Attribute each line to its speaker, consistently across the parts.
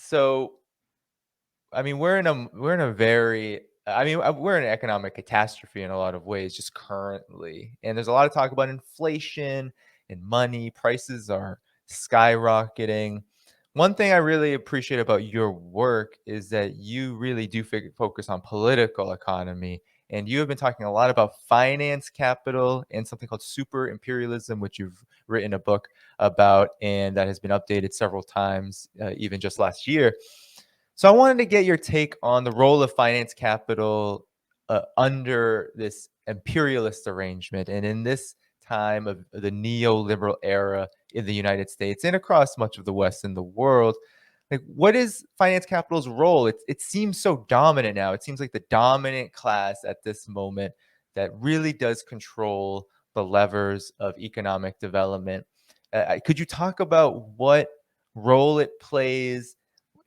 Speaker 1: So, I mean, we're in a very I mean, we're in an economic catastrophe in a lot of ways just currently. And there's a lot of talk about inflation and money. Prices are skyrocketing. One thing I really appreciate about your work is that you really do focus on political economy. And you have been talking a lot about finance capital and something called super imperialism, which you've written a book about, and that has been updated several times, even just last year. So I wanted to get your take on the role of finance capital under this imperialist arrangement and in this time of the neoliberal era in the United States and across much of the West and the world. Like, what is finance capital's role? It seems so dominant now. It seems like the dominant class at this moment that really does control the levers of economic development. Could you talk about what role it plays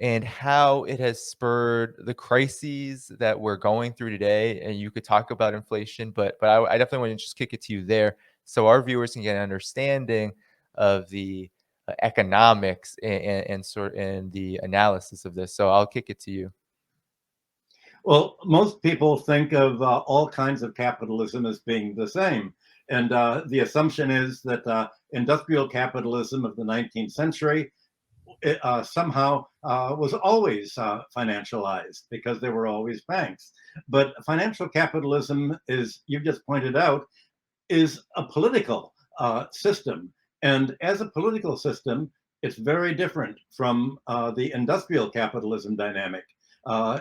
Speaker 1: and how it has spurred the crises that we're going through today? And you could talk about inflation, but I definitely want to just kick it to you there so our viewers can get an understanding of the economics and the analysis of this. So I'll kick it to you.
Speaker 2: Well, most people think of all kinds of capitalism as being the same. And the assumption is that industrial capitalism of the 19th century somehow was always financialized because there were always banks. But financial capitalism, is you just pointed out, is a political system. And as a political system, it's very different from the industrial capitalism dynamic.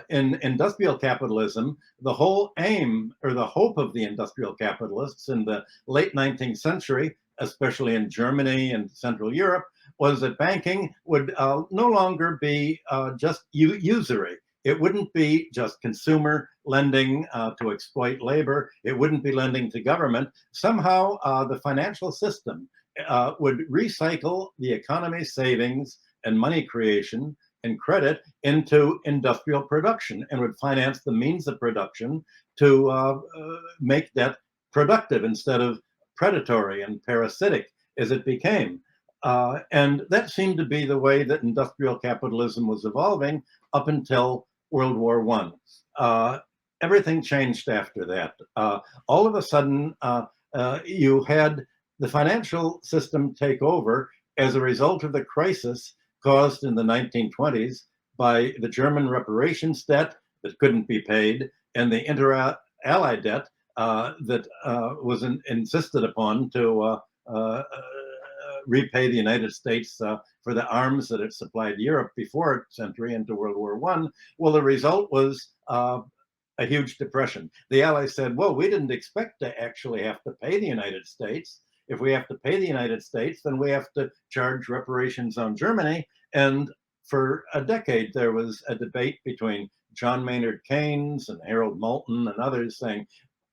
Speaker 2: In industrial capitalism, the whole aim or the hope of the industrial capitalists in the late 19th century, especially in Germany and Central Europe, was that banking would no longer be just usury. It wouldn't be just consumer lending to exploit labor. It wouldn't be lending to government. Somehow, the financial system would recycle the economy's savings and money creation and credit into industrial production and would finance the means of production to make that productive instead of predatory and parasitic as it became. And that seemed to be the way that industrial capitalism was evolving up until World War I. Everything changed after that. All of a sudden, you had the financial system take over as a result of the crisis caused in the 1920s by the German reparations debt that couldn't be paid and the inter-allied debt that was insisted upon to repay the United States for the arms that it supplied Europe before its entry into World War I. Well, the result was a huge depression. The Allies said, well, we didn't expect to actually have to pay the United States. If we have to pay the United States, then we have to charge reparations on Germany. And for a decade, there was a debate between John Maynard Keynes and Harold Moulton and others saying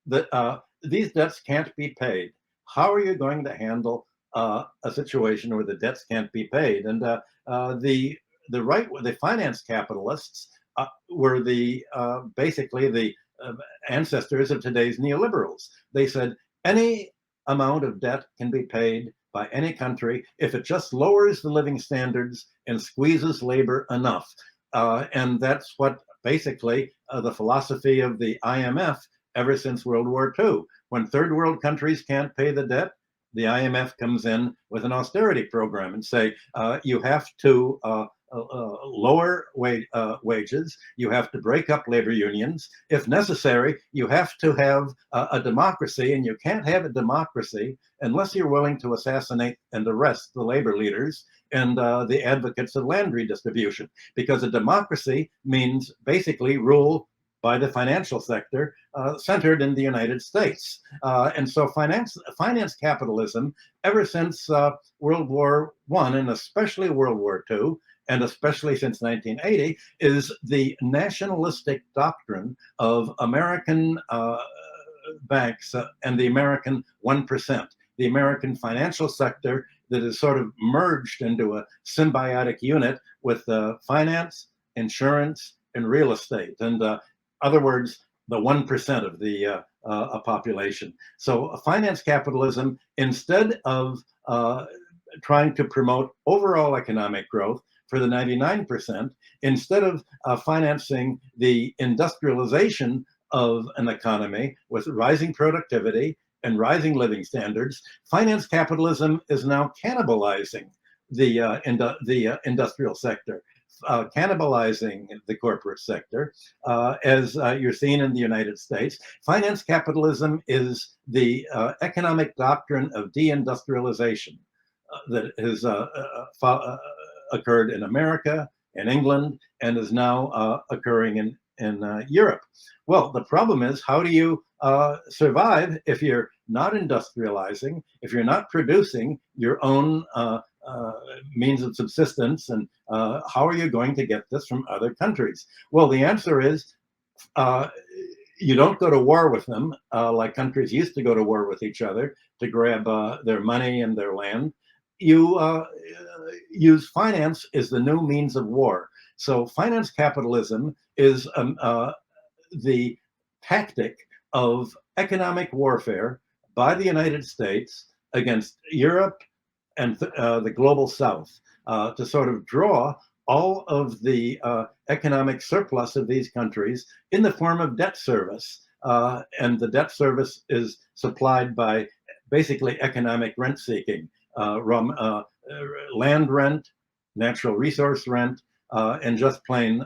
Speaker 2: that these debts can't be paid. How are you going to handle a situation where the debts can't be paid? And the finance capitalists were basically the ancestors of today's neoliberals. They said any amount of debt can be paid by any country if it just lowers the living standards and squeezes labor enough. And that's what basically the philosophy of the IMF ever since World War II. When third world countries can't pay the debt, the IMF comes in with an austerity program and say, you have to lower wages, you have to break up labor unions. If necessary, you have to have a democracy, and you can't have a democracy unless you're willing to assassinate and arrest the labor leaders and the advocates of land redistribution. Because a democracy means basically rule by the financial sector centered in the United States. And so finance capitalism, ever since World War I, and especially World War II, and especially since 1980, is the nationalistic doctrine of American banks and the American 1%, the American financial sector that is sort of merged into a symbiotic unit with finance, insurance, and real estate. And other words, the 1% of the population. So finance capitalism, instead of trying to promote overall economic growth, for the 99%. Instead of financing the industrialization of an economy with rising productivity and rising living standards, finance capitalism is now cannibalizing the industrial sector, cannibalizing the corporate sector, as you're seeing in the United States. Finance capitalism is the economic doctrine of deindustrialization that has occurred in America, in England, and is now occurring in Europe. Well, the problem is, how do you survive if you're not industrializing, if you're not producing your own means of subsistence, and how are you going to get this from other countries? Well, the answer is you don't go to war with them like countries used to go to war with each other to grab their money and their land. You use finance as the new means of war. So finance capitalism is the tactic of economic warfare by the United States against Europe and the global South to sort of draw all of the economic surplus of these countries in the form of debt service. And the debt service is supplied by basically economic rent seeking, land rent, natural resource rent, and just plain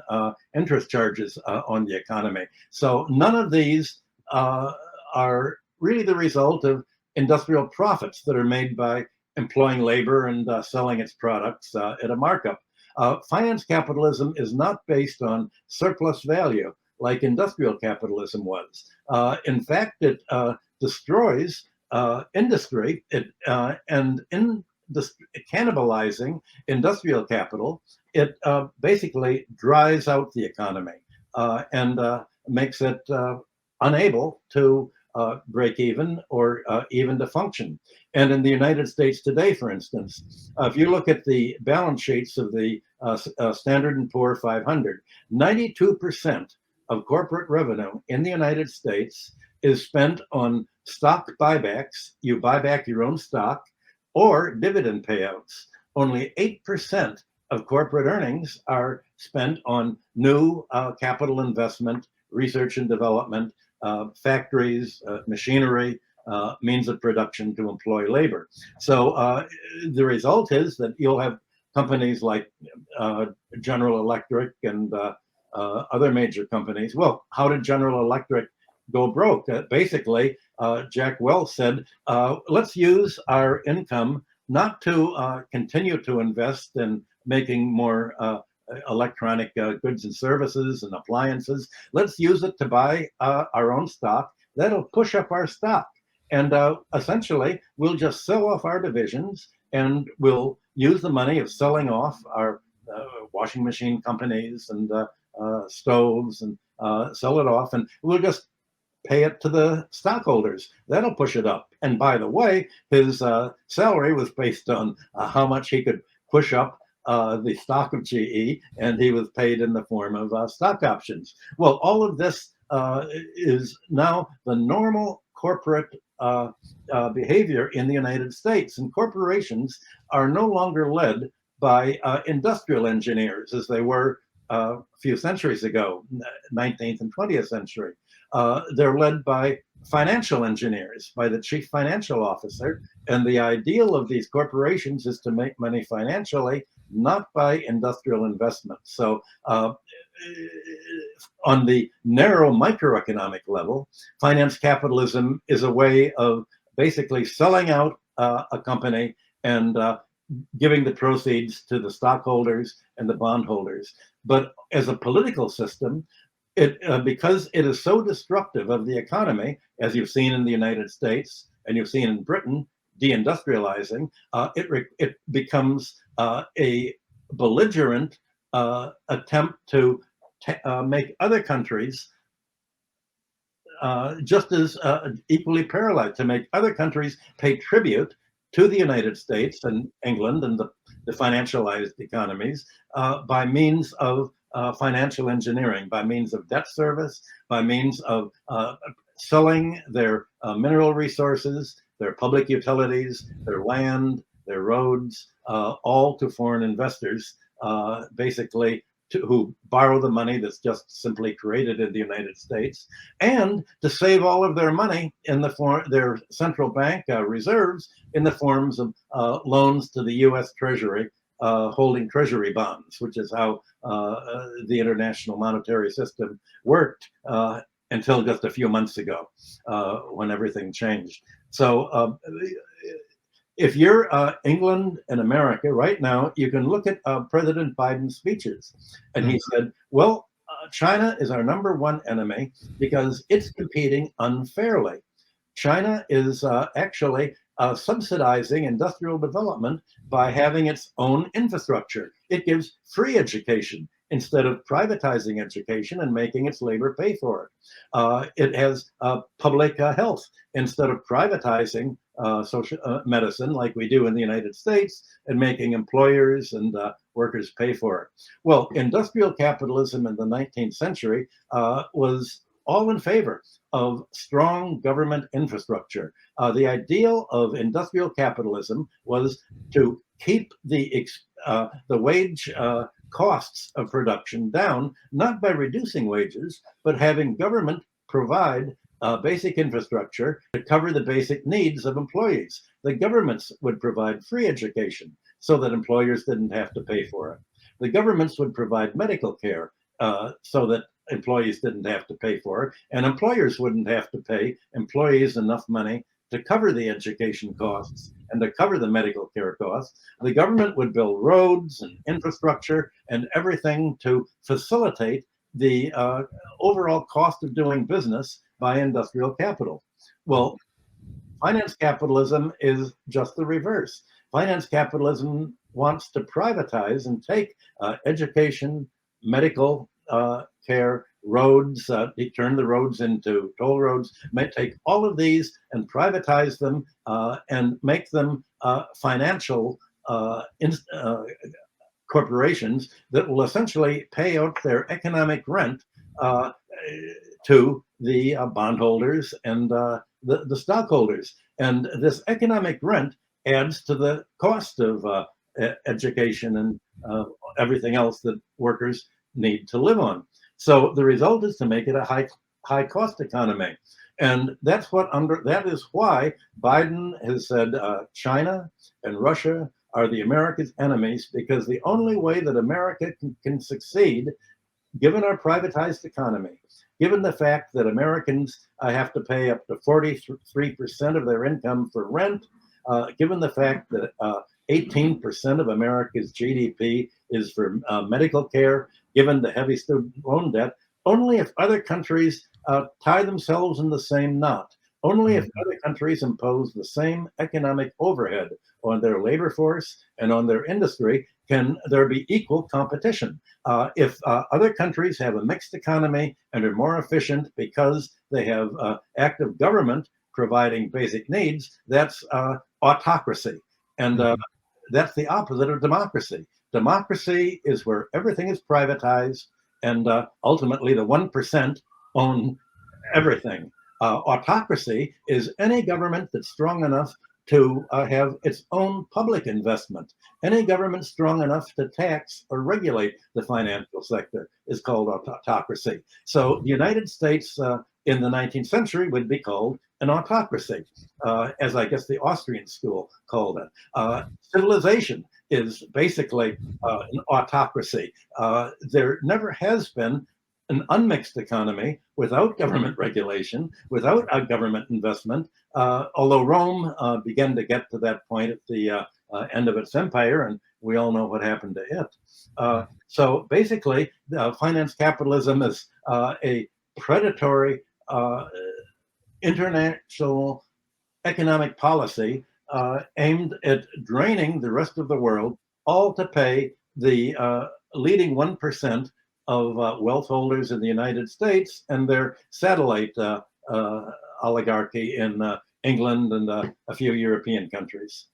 Speaker 2: interest charges on the economy. So none of these are really the result of industrial profits that are made by employing labor and selling its products at a markup. Finance capitalism is not based on surplus value like industrial capitalism was. In fact, it destroys industry, and in cannibalizing industrial capital, it basically dries out the economy and makes it unable to break even or even to function. And in the United States today, for instance, if you look at the balance sheets of the Standard and Poor 500, 92% of corporate revenue in the United States is spent on stock buybacks. You buy back your own stock, or dividend payouts. Only 8% of corporate earnings are spent on new capital investment, research and development, factories, machinery, means of production to employ labor. So the result is that you'll have companies like General Electric and other major companies. Well, how did General Electric go broke? Basically, Jack Welch said, let's use our income not to continue to invest in making more electronic goods and services and appliances. Let's use it to buy our own stock. That'll push up our stock. And essentially, we'll just sell off our divisions, and we'll use the money of selling off our washing machine companies and stoves and sell it off, and we'll just pay it to the stockholders. That'll push it up. And by the way, his salary was based on how much he could push up the stock of GE, and he was paid in the form of stock options. Well, all of this is now the normal corporate behavior in the United States, and corporations are no longer led by industrial engineers as they were a few centuries ago, 19th and 20th century. They're led by financial engineers, by the chief financial officer. And the ideal of these corporations is to make money financially, not by industrial investment. So on the narrow microeconomic level, finance capitalism is a way of basically selling out a company and giving the proceeds to the stockholders and the bondholders. But as a political system, because it is so destructive of the economy, as you've seen in the United States and you've seen in Britain, deindustrializing, it becomes a belligerent attempt to make other countries just as equally paralyzed, to make other countries pay tribute to the United States and England and the financialized economies by means of financial engineering, by means of debt service, by means of selling their mineral resources, their public utilities, their land, their roads, all to foreign investors basically who borrow the money that's just simply created in the United States, and to save all of their money in the form their central bank reserves in the forms of loans to the U.S. Treasury, holding Treasury bonds, which is how the international monetary system worked until just a few months ago, when everything changed. So if you're England and America right now, you can look at President Biden's speeches. And he said, well, China is our number one enemy because it's competing unfairly. China is actually subsidizing industrial development by having its own infrastructure. It gives free education instead of privatizing education and making its labor pay for it. It has public health instead of privatizing social medicine like we do in the United States and making employers and workers pay for it. Well, industrial capitalism in the 19th century was all in favor of strong government infrastructure. The ideal of industrial capitalism was to keep the wage costs of production down, not by reducing wages, but having government provide basic infrastructure to cover the basic needs of employees. The governments would provide free education so that employers didn't have to pay for it. The governments would provide medical care so that employees didn't have to pay for it, and employers wouldn't have to pay employees enough money to cover the education costs and to cover the medical care costs. The government would build roads and infrastructure and everything to facilitate the overall cost of doing business by industrial capital. Well, finance capitalism is just the reverse. Finance capitalism wants to privatize and take education, medical care, roads, turn the roads into toll roads, may take all of these and privatize them and make them financial corporations that will essentially pay out their economic rent to the bondholders and the stockholders. And this economic rent adds to the cost of education and everything else that workers need to live on. So the result is to make it a high cost economy. And that is why Biden has said China and Russia are the America's enemies, because the only way that America can succeed, given our privatized economy, given the fact that Americans have to pay up to 43% of their income for rent, given the fact that 18% of America's GDP is for medical care, given the heavy student loan debt, only if other countries tie themselves in the same knot, only if other countries impose the same economic overhead on their labor force and on their industry can there be equal competition. If other countries have a mixed economy and are more efficient because they have active government providing basic needs, that's autocracy. And that's the opposite of democracy. Democracy is where everything is privatized and ultimately the 1% own everything. Autocracy is any government that's strong enough to have its own public investment. Any government strong enough to tax or regulate the financial sector is called autocracy. So the United States in the 19th century would be called an autocracy, as I guess the Austrian school called it. Civilization is basically an autocracy. There never has been an unmixed economy without government regulation, without a government investment, although Rome began to get to that point at the end of its empire, and we all know what happened to it. So basically, finance capitalism is a predatory international economic policy aimed at draining the rest of the world, all to pay the leading 1% of wealth holders in the United States and their satellite oligarchy in England and a few European countries.